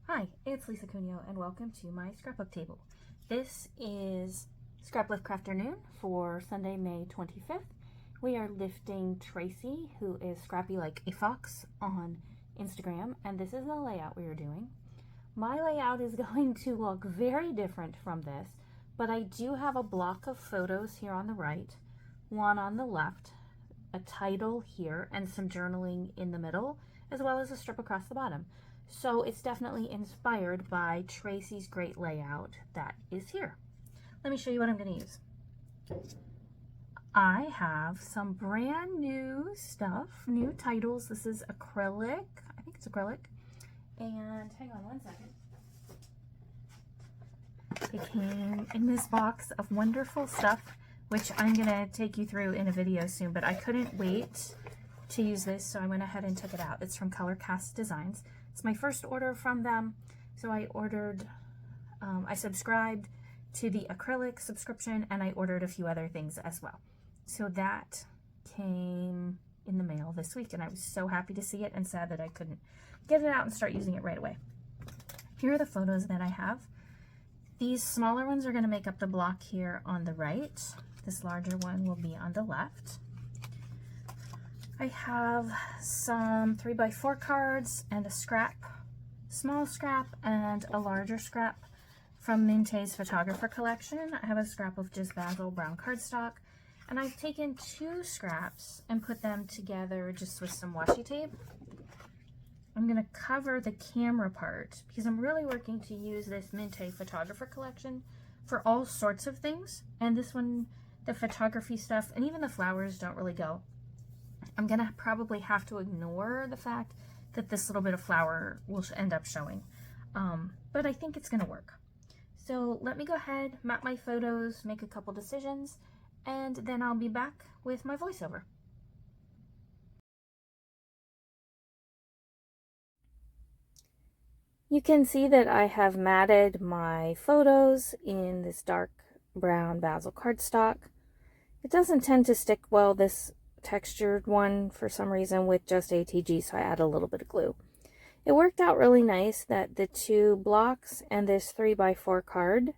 Hi, it's Lisa Cuneo and welcome to my scrapbook table. This is Scraplift Crafternoon for Sunday, May 25th. We are lifting Tracy, who is scrappy like a fox on Instagram, and this is the layout we are doing. My layout is going to look very different from this, but I do have a block of photos here on the right, one on the left, a title here, and some journaling in the middle, as well as a strip across the bottom. So it's definitely inspired by Tracy's great layout that is here. Let me show you what I'm going to use. I have some brand new stuff, new titles. This is acrylic. I think it's acrylic. And hang on one second. It came in this box of wonderful stuff, which I'm going to take you through in a video soon, but I couldn't wait to use this, so I went ahead and took it out. It's from Color Cast Designs. It's my first order from them, so I ordered, I subscribed to the acrylic subscription, and I ordered a few other things as well. So that came in the mail this week, and I was so happy to see it and sad that I couldn't get it out and start using it right away. Here are the photos that I have. These smaller ones are going to make up the block here on the right. This larger one will be on the left. I have some 3x4 cards and a scrap, small scrap and a larger scrap from Mintay's photographer collection. I have a scrap of just basil brown cardstock, and I've taken two scraps and put them together just with some washi tape. I'm going to cover the camera part because I'm really working to use this Mintay photographer collection for all sorts of things, and this one, the photography stuff and even the flowers don't really go. I'm going to probably have to ignore the fact that this little bit of flower will end up showing. But I think it's going to work. So let me go ahead, map my photos, make a couple decisions, and then I'll be back with my voiceover. You can see that I have matted my photos in this dark brown basil cardstock. It doesn't tend to stick well, this textured one, for some reason, with just ATG, so I add a little bit of glue. It worked out really nice that the two blocks and this 3x4 card,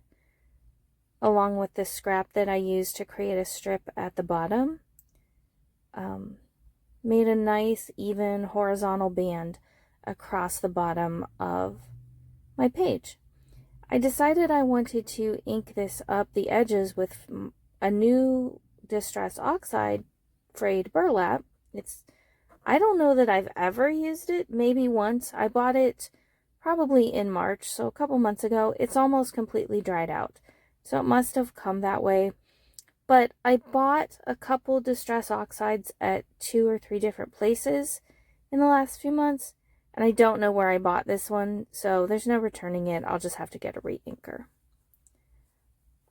along with the scrap that I used to create a strip at the bottom, made a nice even horizontal band across the bottom of my page. I decided I wanted to ink this up the edges with a new Distress Oxide frayed burlap. I don't know that I've ever used it, maybe once. I bought it probably in March, so a couple months ago. It's almost completely dried out, so it must have come that way. But I bought a couple Distress Oxides at 2 or 3 different places in the last few months, and I don't know where I bought this one, so there's no returning it. I'll just have to get a re-inker.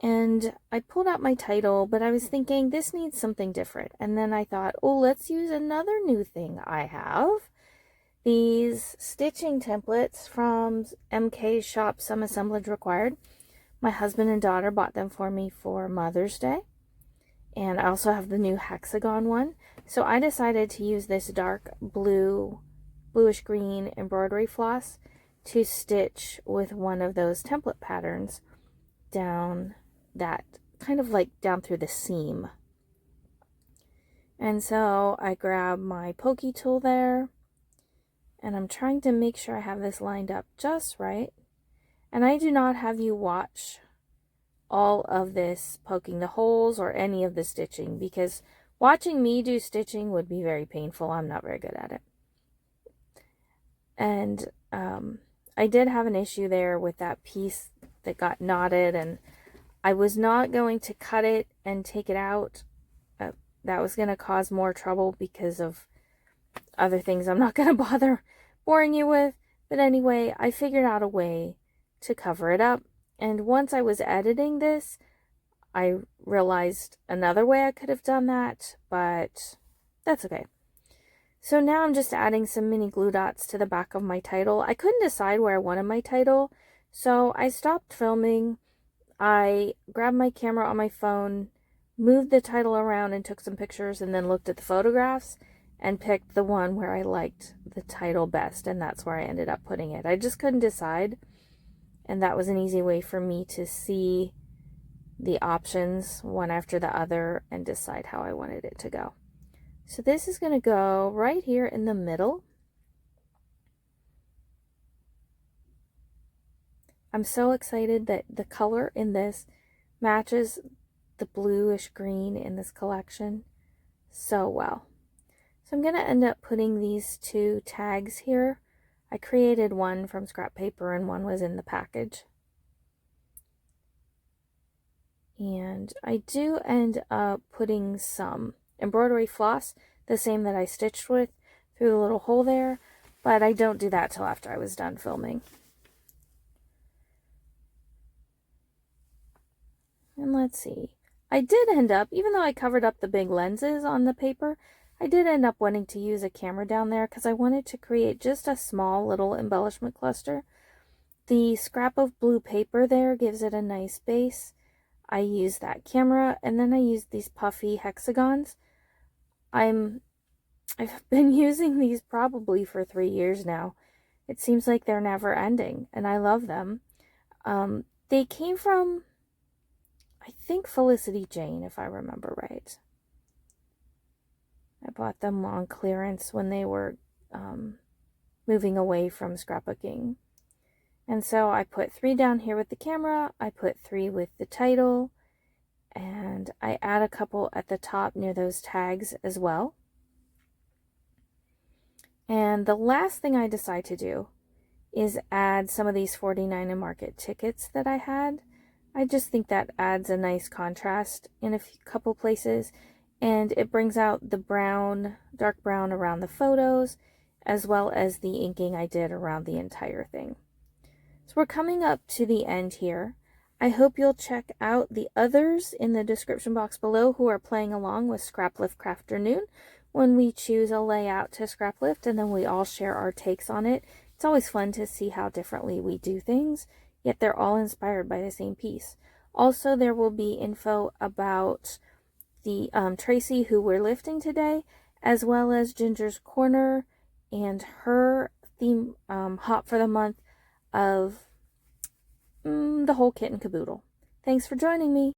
And I pulled out my title, but I was thinking this needs something different. And then I thought, oh, let's use another new thing I have. These stitching templates from MK's shop, Some Assemblage Required. My husband and daughter bought them for me for Mother's Day. And I also have the new hexagon one. So I decided to use this dark blue, bluish green embroidery floss to stitch with one of those template patterns down that kind of like down through the seam. And so I grab my pokey tool there, and I'm trying to make sure I have this lined up just right. And I do not have you watch all of this poking the holes or any of the stitching, because watching me do stitching would be very painful. I'm not very good at it. And I did have an issue there with that piece that got knotted, and I was not going to cut it and take it out. That was going to cause more trouble because of other things I'm not going to bother boring you with. But anyway, I figured out a way to cover it up. And once I was editing this, I realized another way I could have done that, but that's okay. So now I'm just adding some mini glue dots to the back of my title. I couldn't decide where I wanted my title, so I stopped filming. I grabbed my camera on my phone, moved the title around and took some pictures, and then looked at the photographs. and picked the one where I liked the title best, and that's where I ended up putting it. I just couldn't decide, and that was an easy way for me to see the options one after the other and decide how I wanted it to go. So this is going to go right here in the middle. I'm so excited that the color in this matches the bluish green in this collection so well. So I'm going to end up putting these two tags here. I created one from scrap paper and one was in the package. And I do end up putting some embroidery floss, the same that I stitched with, through the little hole there, but I don't do that till after I was done filming. And let's see. I did end up, even though I covered up the big lenses on the paper, I did end up wanting to use a camera down there because I wanted to create just a small little embellishment cluster. The scrap of blue paper there gives it a nice base. I use that camera, and then I use these puffy hexagons. I've been using these probably for 3 years now. It seems like they're never ending, and I love them. They came from, I think, Felicity Jane, if I remember right. I bought them on clearance when they were moving away from scrapbooking. And so I put 3 down here with the camera, I put 3 with the title, and I add a couple at the top near those tags as well. And the last thing I decide to do is add some of these 49 and Market tickets that I had. I just think that adds a nice contrast in a couple places, and it brings out the brown, dark brown around the photos, as well as the inking I did around the entire thing. So we're coming up to the end here. I hope you'll check out the others in the description box below who are playing along with Scraplift Crafternoon when we choose a layout to Scraplift, and then we all share our takes on it. It's always fun to see how differently we do things, yet they're all inspired by the same piece. Also, there will be info about the Tracy who we're lifting today, as well as Ginger's Corner and her theme hop for the month of the whole kit and caboodle. Thanks for joining me.